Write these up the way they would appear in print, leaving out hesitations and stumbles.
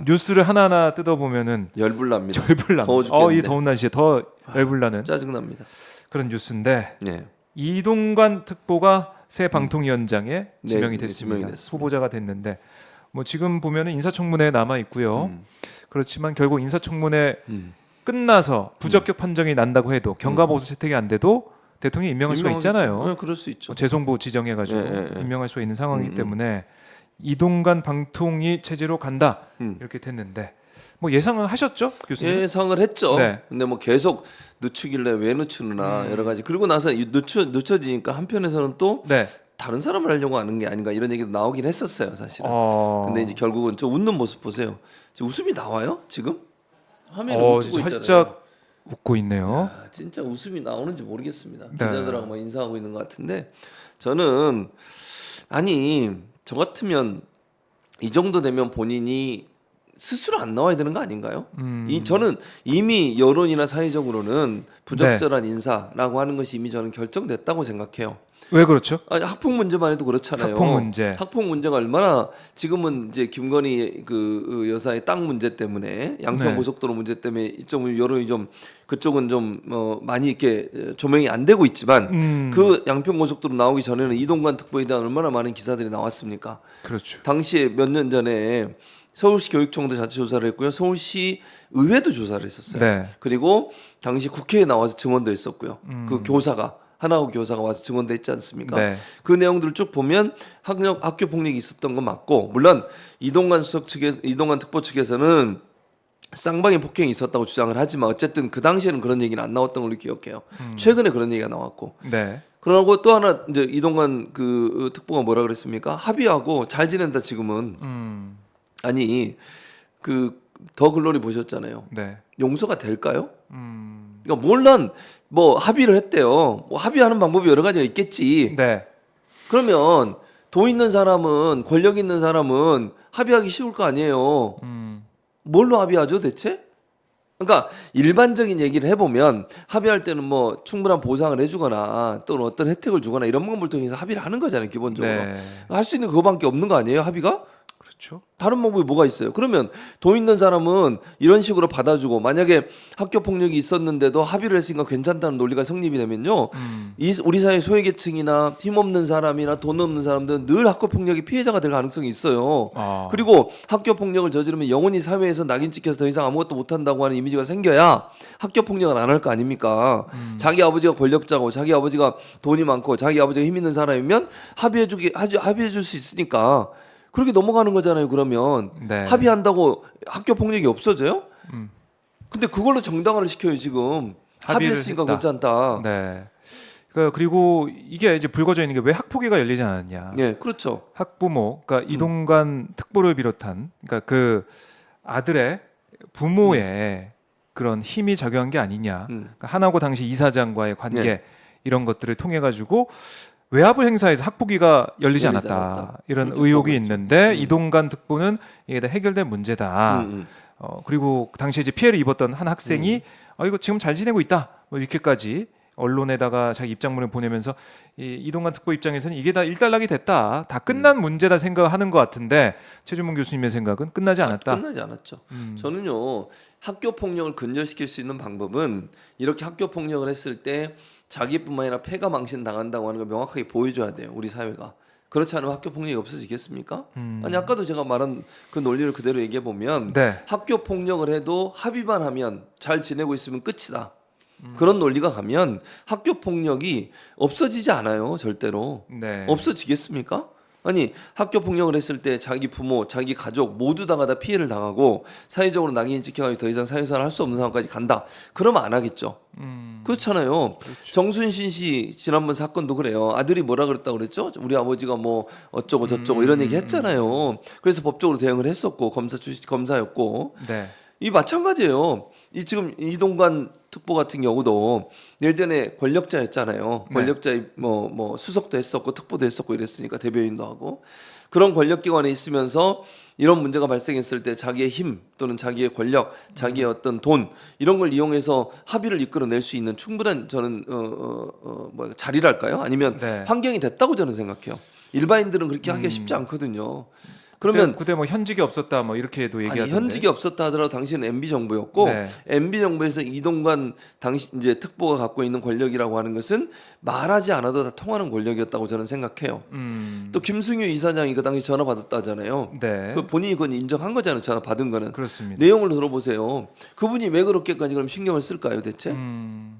뉴스를 하나하나 뜯어보면은 열불납니다. 열불납니다. 더워 죽겠는데. 이 더운 날씨에 더 열불나는 짜증납니다. 그런 뉴스인데 네. 이동관 특보가 새 방통위원장에 지명이 네, 됐습니다. 지명이 됐습니다. 후보자가 됐는데 뭐 지금 보면은 인사청문회 남아 있고요. 그렇지만 결국 인사청문회 끝나서 부적격 판정이 난다고 해도 경과보수 채택이 안 돼도 대통령이 임명할 수가 있잖아요. 네, 그럴 수 있죠. 재송부 지정해가지고 네. 임명할 수가 있는 상황이기 때문에 이동관 방통위 체제로 간다 이렇게 됐는데 뭐 예상은 하셨죠, 교수님? 예상을 했죠. 네. 근데 뭐 계속 늦추길래 왜 늦추나 여러 가지. 그리고 나서 늦춰지니까 한편에서는 또 네. 다른 사람을 하려고 하는 게 아닌가 이런 얘기도 나오긴 했었어요, 사실은. 근데 이제 결국은 저 웃는 모습 보세요. 지금 웃음이 나와요? 지금? 화면에 못 뜨고 있잖아요. 살짝 웃고 있네요. 야, 진짜 웃음이 나오는지 모르겠습니다. 네. 기자들하고 막 인사하고 있는 것 같은데 저는 아니 저 같으면 이 정도 되면 본인이 스스로 안 나와야 되는 거 아닌가요? 저는 이미 여론이나 사회적으로는 부적절한 인사라고 하는 것이 이미 저는 결정됐다고 생각해요. 왜 그렇죠? 아니, 학폭 문제만 해도 그렇잖아요. 학폭 문제가 얼마나 지금은 이제 김건희 그 여사의 땅 문제 때문에 양평 네. 고속도로 문제 때문에 좀 여론이 좀 그쪽은 좀 많이 이렇게 조명이 안 되고 있지만 그 양평 고속도로 나오기 전에는 이동관 특보에 대한 얼마나 많은 기사들이 나왔습니까? 그렇죠. 당시에 몇 년 전에 서울시 교육청도 자체 조사를 했고요. 서울시 의회도 조사를 했었어요. 네. 그리고 당시 국회에 나와서 증언도 했었고요. 그 교사가 하나고 교사가 와서 증언도 했지 않습니까? 네. 그 내용들을 쭉 보면 학교 폭력이 있었던 건 맞고 물론 이동관 특보 측에서는 쌍방의 폭행이 있었다고 주장을 하지만 어쨌든 그 당시에는 그런 얘기는 안 나왔던 걸로 기억해요. 최근에 그런 얘기가 나왔고. 네. 그러고 또 하나 이제 이동관 그 특보가 뭐라 그랬습니까? 합의하고 잘 지낸다 지금은. 아니 그 더 글로리 보셨잖아요. 네. 용서가 될까요? 그러니까 물론 뭐 합의를 했대요. 뭐 합의하는 방법이 여러 가지가 있겠지. 네. 그러면 돈 있는 사람은 권력 있는 사람은 합의하기 쉬울 거 아니에요. 뭘로 합의하죠 대체? 그러니까 일반적인 얘기를 해보면 합의할 때는 뭐 충분한 보상을 해주거나 또는 어떤 혜택을 주거나 이런 방법을 통해서 합의를 하는 거잖아요 기본적으로. 네. 할 수 있는 그거밖에 없는 거 아니에요 합의가? 그렇죠. 다른 방법이 뭐가 있어요? 그러면 돈 있는 사람은 이런 식으로 받아주고 만약에 학교 폭력이 있었는데도 합의를 했으니까 괜찮다는 논리가 성립이 되면요, 우리 사회 소외계층이나 힘없는 사람이나 돈 없는 사람들은 늘 학교 폭력의 피해자가 될 가능성이 있어요. 그리고 학교 폭력을 저지르면 영원히 사회에서 낙인 찍혀서 더 이상 아무것도 못한다고 하는 이미지가 생겨야 학교 폭력은 안 할 거 아닙니까? 자기 아버지가 권력자고 자기 아버지가 돈이 많고 자기 아버지가 힘 있는 사람이면 합의해줄 수 있으니까. 그렇게 넘어가는 거잖아요. 그러면 네. 합의한다고 학교 폭력이 없어져요? 근데 그걸로 정당화를 시켜요 지금. 합의했으니까 했다. 괜찮다. 네. 그리고 이게 이제 불거져 있는 게 왜 학폭위가 열리지 않았냐? 네, 그렇죠. 학부모, 그러니까 이동관 특보를 비롯한, 그러니까 그 아들의 부모의 그런 힘이 작용한 게 아니냐? 그러니까 하나고 당시 이사장과의 관계 네. 이런 것들을 통해 가지고. 외압을 행사해서 학폭위가 열리지 않았다. 이런 의혹이 있는데 이동관 특보는 이게 다 해결된 문제다. 그리고 당시에 이제 피해를 입었던 한 학생이 이거 지금 잘 지내고 있다. 뭐 이렇게까지 언론에다가 자기 입장문을 보내면서 이동관 특보 입장에서는 이게 다 일단락이 됐다. 다 끝난 문제다 생각하는 것 같은데 최준문 교수님의 생각은 끝나지 않았다. 끝나지 않았죠. 저는요 학교 폭력을 근절시킬 수 있는 방법은 이렇게 학교 폭력을 했을 때 자기뿐만 아니라 폐가 망신 당한다고 하는 걸 명확하게 보여줘야 돼요. 우리 사회가. 그렇지 않으면 학교 폭력이 없어지겠습니까? 아니 아까도 제가 말한 그 논리를 그대로 얘기해 보면 네. 학교 폭력을 해도 합의만 하면 잘 지내고 있으면 끝이다. 그런 논리가 가면 학교 폭력이 없어지지 않아요. 절대로. 네. 없어지겠습니까? 아니 학교 폭력을 했을 때 자기 부모, 자기 가족 모두 다 피해를 당하고 사회적으로 낙인이 찍혀가지고 더 이상 사회생활 할 수 없는 상황까지 간다. 그러면 안 하겠죠. 그렇잖아요. 그렇죠. 정순신 씨 지난번 사건도 그래요. 아들이 뭐라 그랬다고 그랬죠? 우리 아버지가 뭐 어쩌고 저쩌고 이런 얘기 했잖아요. 그래서 법적으로 대응을 했었고 검사였고. 네. 이 마찬가지예요. 이 지금 이동관 특보 같은 경우도 예전에 권력자였잖아요. 권력자의 뭐 수석도 했었고 특보도 했었고 이랬으니까 대변인도 하고 그런 권력기관에 있으면서 이런 문제가 발생했을 때 자기의 힘 또는 자기의 권력, 자기의 어떤 돈 이런 걸 이용해서 합의를 이끌어낼 수 있는 충분한 저는 자리랄까요? 아니면 네. 환경이 됐다고 저는 생각해요. 일반인들은 그렇게 하기가 쉽지 않거든요. 그러면 그때 뭐 현직이 없었다 뭐 이렇게도 아니 얘기하던데. 현직이 없었다 하더라도 당시는 MB 정부였고 네. MB 정부에서 이동관 당시 이제 특보가 갖고 있는 권력이라고 하는 것은 말하지 않아도 다 통하는 권력이었다고 저는 생각해요. 또 김승유 이사장이 그 당시 전화 받았다잖아요. 네. 그 본인이 그건 인정한 거잖아요. 전화 받은 거는. 그렇습니다. 내용을 들어보세요. 그분이 왜 그렇게까지 그럼 신경을 쓸까요, 대체?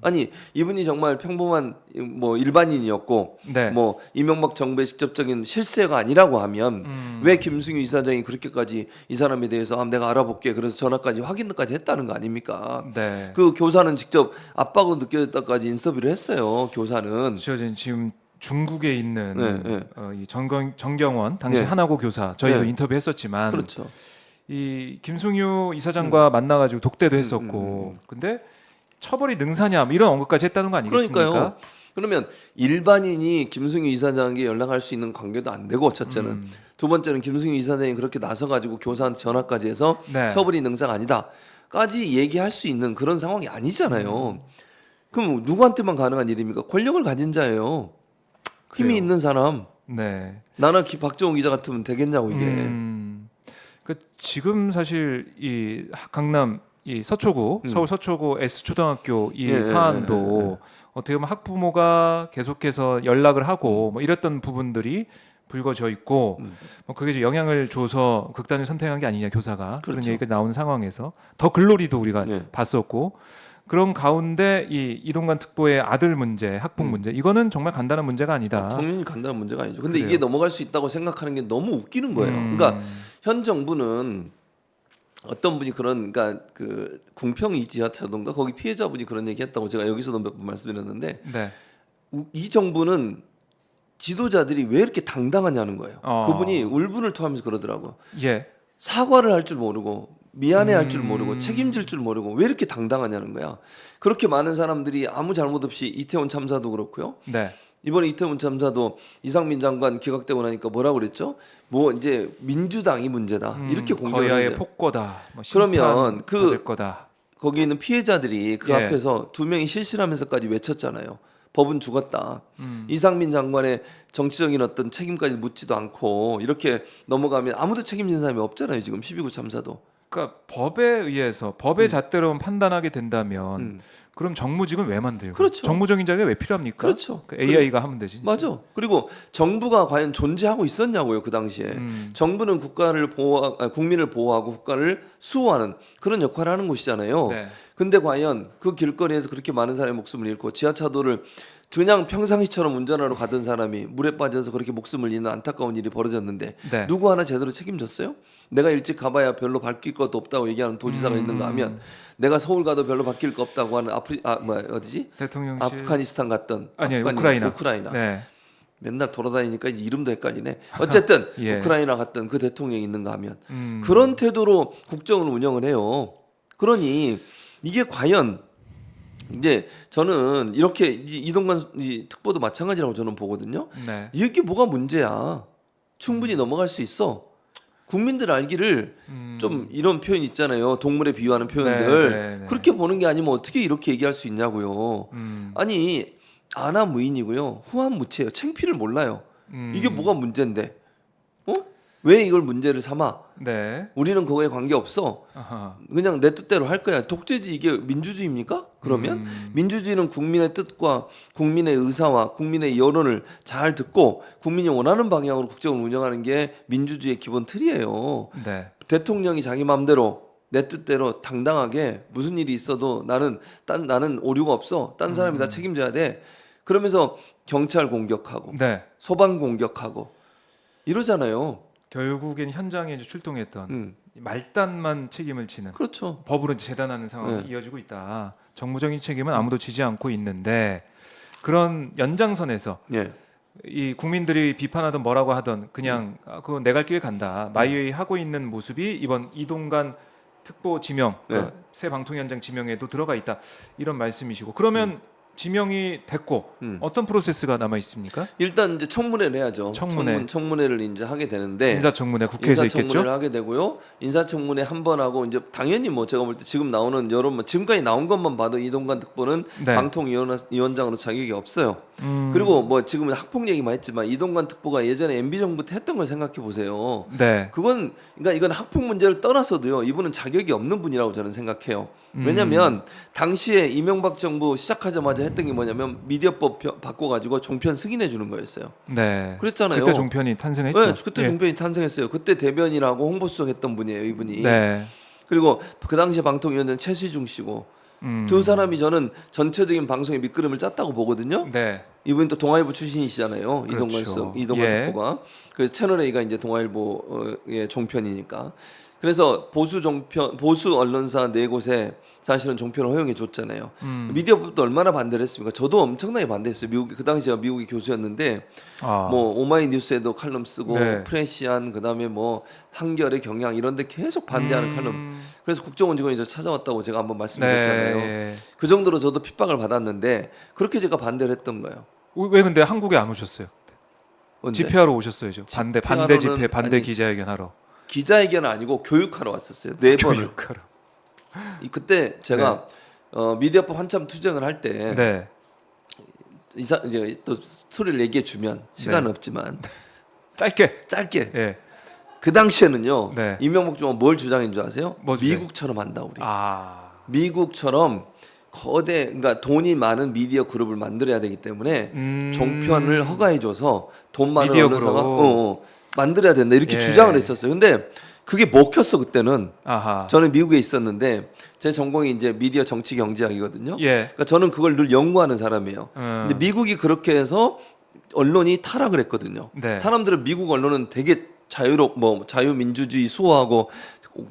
아니 이분이 정말 평범한 뭐 일반인이었고 네. 뭐 이명박 정부의 직접적인 실세가 아니라고 하면 왜 김승유 이사장이 그렇게까지 이 사람에 대해서 내가 알아볼게 그래서 전화까지 확인까지 했다는 거 아닙니까? 네. 그 교사는 직접 압박으로 느껴졌다까지 인터뷰를 했어요. 교사는. 지금 중국에 있는 네, 네. 이 정경원 당시 네. 한화고 교사 저희도 네. 인터뷰했었지만 그렇죠. 이 김승유 이사장과 만나가지고 독대도 했었고 근데 처벌이 능사냐 뭐 이런 언급까지 했다는 거 아니겠습니까? 그러니까요. 그러면 일반인이 김승유 이사장에게 연락할 수 있는 관계도 안 되고 첫째는 두 번째는 김승유 이사장이 그렇게 나서가지고 교사한테 전화까지 해서 네. 처벌이 능사가 아니다까지 얘기할 수 있는 그런 상황이 아니잖아요. 그럼 누구한테만 가능한 일입니까? 권력을 가진 자예요. 힘이 그래요. 있는 사람. 네. 나나 박정우 기자 같으면 되겠냐고 이게. 그 지금 사실 이 강남 이 서초구 서울 서초구 S 초등학교 이 예, 사안도 어떻게 보면 학부모가 계속해서 연락을 하고 뭐 이랬던 부분들이 불거져 있고 뭐 그게 이제 영향을 줘서 극단을 선택한 게 아니냐 교사가 그런 그렇죠. 얘기가 나오는 상황에서 더 글로리도 우리가 예. 봤었고 그런 가운데 이 이동관 특보의 아들 문제, 학폭 문제 이거는 정말 간단한 문제가 아니다. 당연히 간단한 문제가 아니죠. 근데 그래요. 이게 넘어갈 수 있다고 생각하는 게 너무 웃기는 거예요. 그러니까 현 정부는 어떤 분이 그러니까 그 궁평 지하철인가 거기 피해자분이 그런 얘기했다고 제가 여기서도 몇 번 말씀드렸는데 네. 이 정부는 지도자들이 왜 이렇게 당당하냐는 거예요. 그분이 울분을 토하면서 그러더라고요. 예. 사과를 할 줄 모르고 미안해할 줄 모르고 책임질 줄 모르고 왜 이렇게 당당하냐는 거야. 그렇게 많은 사람들이 아무 잘못 없이 이태원 참사도 그렇고요. 네. 이번에 이태원 참사도 이상민 장관 기각되고 나니까 뭐라고 그랬죠? 뭐 이제 민주당이 문제다 이렇게 공격을 거야의 했는데 폭거다. 뭐 그러면 그 거다. 거기 있는 피해자들이 그 예. 앞에서 두 명이 실실하면서까지 외쳤잖아요. 법은 죽었다. 이상민 장관의 정치적인 어떤 책임까지 묻지도 않고 이렇게 넘어가면 아무도 책임진 사람이 없잖아요. 지금 12구 참사도. 그러니까 법에 의해서 법의 잣대로만 판단하게 된다면 그럼 정무직은 왜 만들고 그렇죠. 정무적인 자가 왜 필요합니까? 그렇죠. 그 AI가 하면 되지. 진짜. 맞아. 그리고 정부가 과연 존재하고 있었냐고요 그 당시에. 정부는 국가를 국민을 보호하고 국가를 수호하는 그런 역할을 하는 곳이잖아요. 네. 근데 과연 그 길거리에서 그렇게 많은 사람의 목숨을 잃고 지하차도를 그냥 평상시처럼 운전하러 가던 사람이 물에 빠져서 그렇게 목숨을 잃는 안타까운 일이 벌어졌는데 네. 누구 하나 제대로 책임졌어요? 내가 일찍 가봐야 별로 바뀔 것도 없다고 얘기하는 도지사가 있는가 하면 내가 서울 가도 별로 바뀔 거 없다고 하는 어디지? 대통령실 아프가니스탄 갔던 아니요 우크라이나. 네. 맨날 돌아다니니까 이제 이름도 헷갈리네. 어쨌든 예. 우크라이나 갔던 그 대통령이 있는가 하면 그런 태도로 국정을 운영을 해요. 그러니 이게 과연 이제 저는 이렇게 이동관 특보도 마찬가지라고 저는 보거든요. 네. 이게 뭐가 문제야? 충분히 넘어갈 수 있어. 국민들 알기를 좀 이런 표현 있잖아요. 동물에 비유하는 표현들 네. 그렇게 보는 게 아니면 어떻게 이렇게 얘기할 수 있냐고요. 아니 안하무인이고요. 후한무치예요. 창피를 몰라요. 이게 뭐가 문제인데? 왜 이걸 문제를 삼아? 네. 우리는 그거에 관계 없어. 아하. 그냥 내 뜻대로 할 거야. 독재지 이게 민주주의입니까? 그러면 민주주의는 국민의 뜻과 국민의 의사와 국민의 여론을 잘 듣고 국민이 원하는 방향으로 국정을 운영하는 게 민주주의의 기본 틀이에요. 네. 대통령이 자기 마음대로 내 뜻대로 당당하게 무슨 일이 있어도 나는 오류가 없어. 딴 사람이 다 책임져야 돼. 그러면서 경찰 공격하고 네. 소방 공격하고 이러잖아요. 결국엔 현장에 이제 출동했던 말단만 책임을 지는 그렇죠. 법으로 이제 재단하는 상황이 이어지고 있다. 정무적인 책임은 아무도 지지 않고 있는데 그런 연장선에서 예. 이 국민들이 비판하든 뭐라고 하든 그냥 그거 내 갈 길 간다. 마이웨이 하고 있는 모습이 이번 이동관 특보 지명, 네. 새 방통위원장 지명에도 들어가 있다. 이런 말씀이시고 그러면 지명이 됐고 어떤 프로세스가 남아 있습니까? 일단 이제 청문회를 해야죠. 청문회. 청문회를 이제 하게 되는데 인사청문회 국회에서 인사청문회를 있겠죠? 하게 되고요. 인사청문회 한 번 하고 이제 당연히 뭐 제가 볼 때 지금 나오는 여러 지금까지 나온 것만 봐도 이동관 특보는 네. 방통위원장으로 자격이 없어요. 그리고 뭐 지금 학폭 얘기만 했지만 이동관 특보가 예전에 MB 정부 때 했던 걸 생각해 보세요. 네. 그건 그러니까 이건 학폭 문제를 떠나서도요. 이분은 자격이 없는 분이라고 저는 생각해요. 왜냐하면 당시에 이명박 정부 시작하자마자 했던 게 뭐냐면 미디어법 바꿔가지고 종편 승인해 주는 거였어요. 네. 그랬잖아요. 그때 종편이 탄생했죠. 네, 그때 예. 종편이 탄생했어요. 그때 대변인하고 홍보수석 했던 분이에요, 이분이. 네. 그리고 그 당시에 방통위원장 최시중 씨고 두 사람이 저는 전체적인 방송의 밑그림을 짰다고 보거든요. 네. 이분이 또 동아일보 출신이시잖아요. 그렇죠. 이동관 예. 특보가. 그래서 채널 A가 이제 동아일보의 종편이니까. 그래서 보수 언론사 네 곳에 사실은 종편을 허용해 줬잖아요. 미디어법도 얼마나 반대를 했습니까? 저도 엄청나게 반대했어요. 그 당시 제가 미국에 교수였는데 뭐 오마이뉴스에도 칼럼 쓰고 네. 프레시안 그다음에 뭐 한겨레 경향 이런 데 계속 반대하는 칼럼. 그래서 국정원 직원이 저 찾아왔다고 제가 한번 말씀드렸잖아요. 네. 그 정도로 저도 핍박을 받았는데 그렇게 제가 반대를 했던 거예요. 왜 근데 한국에 안 오셨어요? 언제? 집회하러 오셨어야죠. 반대 집회하러는 집회, 반대 아니, 기자회견 하러. 기자회견은 아니고 교육하러 왔었어요. 네 번을. 교육하러. 그때 제가 미디어법 한참 투쟁을 할 때 네. 이제 또 스토리를 얘기해 주면 시간은 네. 없지만 짧게. 짧게 예. 그 당시에는요. 네. 이명박 정부가 뭘 주장인 줄 아세요? 뭐 주장? 미국처럼 한다 우리. 아. 미국처럼 거대 그러니까 돈이 많은 미디어 그룹을 만들어야 되기 때문에 종편을 허가해줘서 돈 많은 미디어 언론사가 그룹. 만들어야 된다 이렇게 예. 주장을 했었어요. 근데 그게 먹혔어 그때는. 아하. 저는 미국에 있었는데 제 전공이 이제 미디어 정치 경제학이거든요. 예. 그러니까 저는 그걸 늘 연구하는 사람이에요. 근데 미국이 그렇게 해서 언론이 타락을 했거든요. 네. 사람들은 미국 언론은 되게 뭐 자유민주주의 수호하고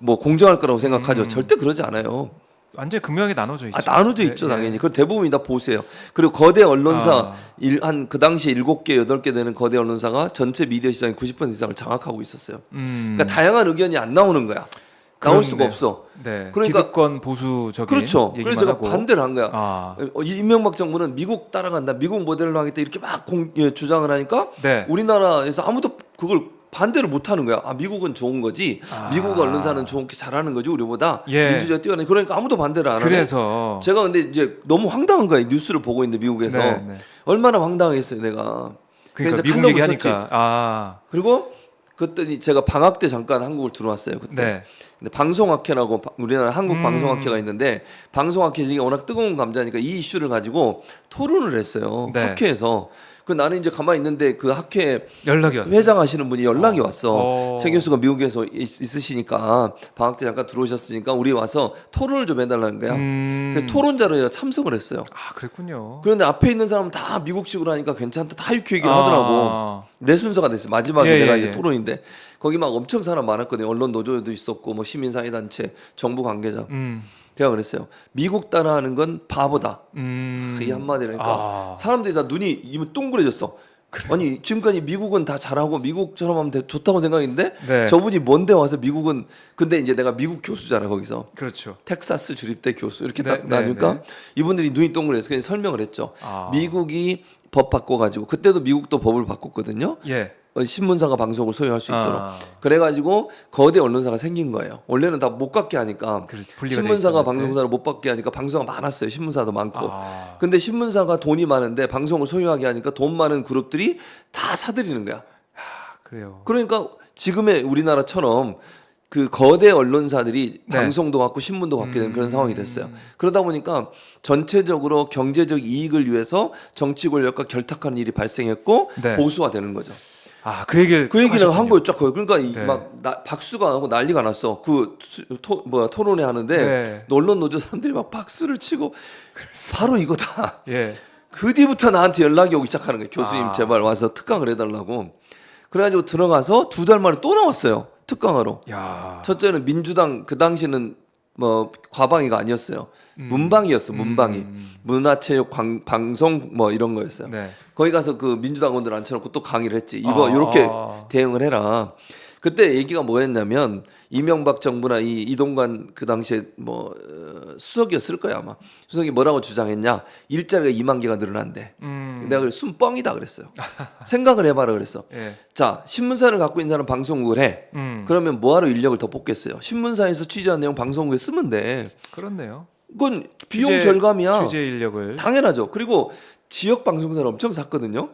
뭐 공정할 거라고 생각하죠. 절대 그러지 않아요. 완전 극명하게 나눠져 있죠. 나눠져 네, 있죠, 예. 당연히. 그 대부분이 다 보세요. 그리고 거대 언론사 아. 한 그 당시에 7개, 8개 되는 거대 언론사가 전체 미디어 시장의 90% 이상을 장악하고 있었어요. 그러니까 다양한 의견이 안 나오는 거야. 나올 수가 그렇네요. 없어. 네. 그러니까- 기득권 보수적인 그렇죠. 얘기만 그래서 제가 하고. 반대를 한 거야. 아. 이명박 정부는 미국 따라간다, 미국 모델로 하겠다 이렇게 막 주장을 하니까 네. 우리나라에서 아무도 그걸 반대를 못 하는 거야. 미국은 좋은 거지. 아. 미국 언론사는 좋게 잘하는 거지 우리보다. 예. 민주주의가 뛰어나니 그러니까 아무도 반대를 안 하네. 그래서 제가 근데 이제 너무 황당한 거예요. 뉴스를 보고 있는데 미국에서 네, 네. 얼마나 황당했어요, 내가. 그러니까 그래서 미국 칼럼을 얘기하니까 아. 그리고 그랬더니 제가 방학 때 잠깐 한국을 들어왔어요. 그때. 네. 근데 방송학회라고 우리나라 한국 방송학회가 있는데 방송학회 워낙 뜨거운 감자니까 이 이슈를 가지고 토론을 했어요. 네. 학회에서. 그 나는 이제 가만히 있는데 그 학회 연락이 왔어요. 회장하시는 분이 연락이 왔어. 어. 최 교수가 미국에서 있으시니까 방학 때 잠깐 들어오셨으니까 우리 와서 토론을 좀 해달라는 거야. 그래서 토론자로 내가 참석을 했어요. 아, 그랬군요. 그런데 앞에 있는 사람은 다 미국식으로 하니까 괜찮다. 다 이렇게 얘기를 하더라고. 내 순서가 됐어요. 마지막에 예, 내가 예, 이제 예. 토론인데 거기 막 엄청 사람 많았거든요. 언론 노조도 있었고 뭐 시민사회단체, 정부 관계자. 제가 그랬어요. 미국 따라하는 건 바보다. 이 한마디라니까 아. 사람들이 다 눈이 이면 동그래졌어. 아니 지금까지 미국은 다 잘하고 미국처럼 하면 좋다고 생각했는데 네. 저분이 뭔데 와서 미국은 근데 이제 내가 미국 교수잖아 거기서 그렇죠. 텍사스 주립대 교수 이렇게 네, 딱 나니까 네. 이분들이 눈이 동그래서 그냥 설명을 했죠. 아. 미국이 법 바꿔가지고 그때도 미국도 법을 바꿨거든요. 예. 신문사가 방송을 소유할 수 있도록. 아. 그래가지고 거대 언론사가 생긴 거예요. 원래는 다 못 갖게 하니까 그래서 분리가 돼 신문사가 있었는데. 방송사를 못 받게 하니까 방송가 많았어요. 신문사도 많고. 아. 근데 신문사가 돈이 많은데 방송을 소유하게 하니까 돈 많은 그룹들이 다 사들이는 거야. 그래요. 그러니까 지금의 우리나라처럼 그 거대 언론사들이 네. 방송도 갖고 신문도 갖게 되는 그런 상황이 됐어요. 그러다 보니까 전체적으로 경제적 이익을 위해서 정치 권력과 결탁하는 일이 발생했고 네. 보수화되는 거죠. 아, 그 얘기를 그 얘기를 한 하셨군요. 거예요. 쫙 거예요. 그러니까 네. 박수가 나고 난리가 났어. 토론회 하는데 네. 언론 노조 사람들이 막 박수를 치고 바로 이거다. 예. 그 뒤부터 나한테 연락이 오기 시작하는 거예요. 교수님 아. 제발 와서 특강을 해달라고. 그래가지고 들어가서 2달 만에 또 나왔어요. 특강하러. 야. 첫째는 민주당 그 당시는 뭐 과방위가 아니었어요. 문방이었어. 문방위. 문화체육 방송 뭐 이런 거였어요. 네. 거기 가서 그 민주당 의원들 앉혀놓고 또 강의를 했지. 이거 이렇게 대응을 해라. 그때 얘기가 뭐였냐면 이명박 정부나 이 이동관 그 당시에 뭐 수석이었을 거야 아마. 수석이 뭐라고 주장했냐? 일자리가 2만 개가 늘어난대. 내가 그래 순뻥이다 그랬어요. 생각을 해봐라 그랬어. 예. 자 신문사를 갖고 있는 사람 방송국을 해. 그러면 뭐하러 인력을 더 뽑겠어요? 신문사에서 취재한 내용 방송국에 쓰면 돼. 그렇네요. 그건 비용 절감이야. 취재 인력을. 당연하죠. 그리고 지역 방송사를 엄청 샀거든요.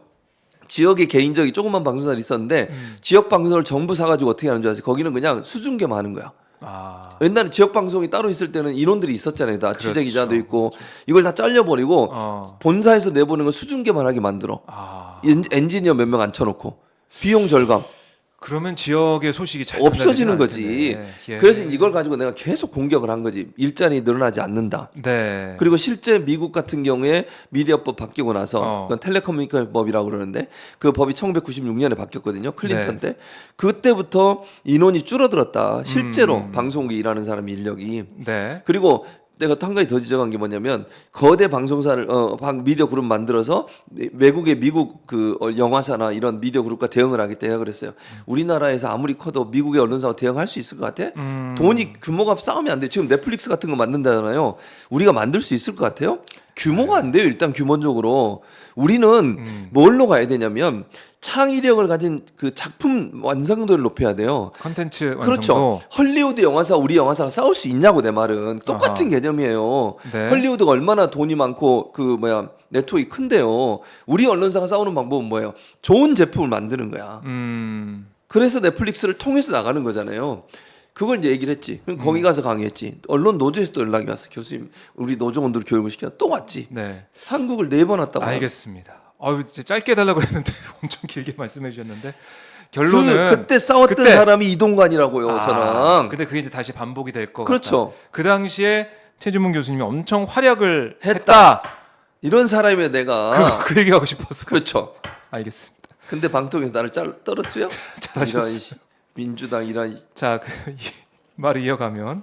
지역에 개인적인 조그만 방송사를 있었는데 지역 방송을 전부 사가지고 어떻게 하는 줄 아세요? 거기는 그냥 수중계만 하는 거야. 아. 옛날에 지역 방송이 따로 있을 때는 인원들이 있었잖아요. 다 취재 그렇죠. 기자도 있고 이걸 다 잘려버리고 본사에서 내보는 거 수중계만 하게 만들어. 아. 엔지니어 몇 명 앉혀놓고 비용 절감. 그러면 지역의 소식이 잘 없어지는 전달되지는 거지. 않을 텐데. 예. 그래서 이걸 가지고 내가 계속 공격을 한 거지. 일자리 늘어나지 않는다. 네. 그리고 실제 미국 같은 경우에 미디어법 바뀌고 나서 그건 텔레커뮤니케이션 법이라고 그러는데 그 법이 1996년에 바뀌었거든요. 클린턴 때. 그때부터 인원이 줄어들었다. 실제로 방송국에 일하는 사람 인력이. 네. 그리고 내가 또 한 가지 더 지적한 게 뭐냐면 거대 방송사를 미디어 그룹 만들어서 외국의 미국 그 영화사나 이런 미디어 그룹과 대응을 하겠다 해야 그랬어요. 우리나라에서 아무리 커도 미국의 언론사와 대응할 수 있을 것 같아? 돈이 규모가 싸우면 안 돼. 지금 넷플릭스 같은 거 만든다잖아요. 우리가 만들 수 있을 것 같아요? 규모가 안 돼요. 일단 규모적으로 우리는 뭘로 가야 되냐면 창의력을 가진 그 작품 완성도를 높여야 돼요. 컨텐츠 완성도. 그렇죠. 헐리우드 영화사 우리 영화사가 싸울 수 있냐고 내 말은 똑같은 개념이에요. 네. 헐리우드가 얼마나 돈이 많고 그 네트워크가 큰데요. 우리 언론사가 싸우는 방법은 뭐예요? 좋은 제품을 만드는 거야. 그래서 넷플릭스를 통해서 나가는 거잖아요. 그걸 이제 얘기를 했지. 그럼 거기 가서 강의했지. 언론 노조에서 또 연락이 왔어. 교수님, 우리 노조원들 교육을 시켜. 또 왔지. 네. 한국을 4번 왔다고. 알겠습니다. 이제 짧게 달라고 했는데 엄청 길게 말씀해 주셨는데 결론은 그때 싸웠던 사람이 이동관이라고요. 저랑. 근데 그게 이제 다시 반복이 될 것 그렇죠. 같다. 그 당시에 최준문 교수님이 엄청 활약을 했다. 이런 사람이 내가 그 얘기하고 싶었어. 그렇죠. 알겠습니다. 근데 방통에서 나를 떨어뜨려? 잘하셨어. 민주당 이런. 자, 이 말을 이어가면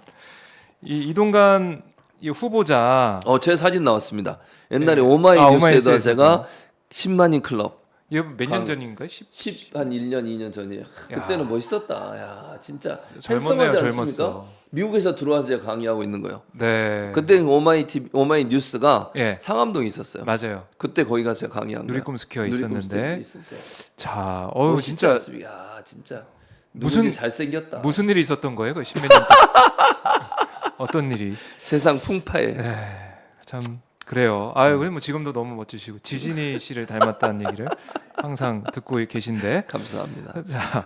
이동관 이 후보자. 제 사진 나왔습니다. 옛날에 네. 오마이뉴스에다 제가 10만인 클럽. 이거 몇 년 전인가요? 한 1년, 2년 전이에요. 그때는 멋있었다. 야, 진짜 젊었네요, 헬성하지 않습니까? 젊었어. 미국에서 들어와서 제가 강의하고 있는 거예요. 네. 그때 오마이뉴스가 예. 상암동에 있었어요. 맞아요. 그때 거기 가서 제가 강의한 거예요. 누리꿈 스퀘어 있었는데. 있을 때. 자, 멋있지 진짜 않습니까? 야, 진짜. 무슨 잘생겼다. 무슨 일이 있었던 거예요? 그 십몇 년 동안. 어떤 일이? 세상 풍파에. 참 그래요. 아유, 뭐 지금도 너무 멋지시고 지진이 씨를 닮았다는 얘기를 항상 듣고 계신데. 감사합니다. 자,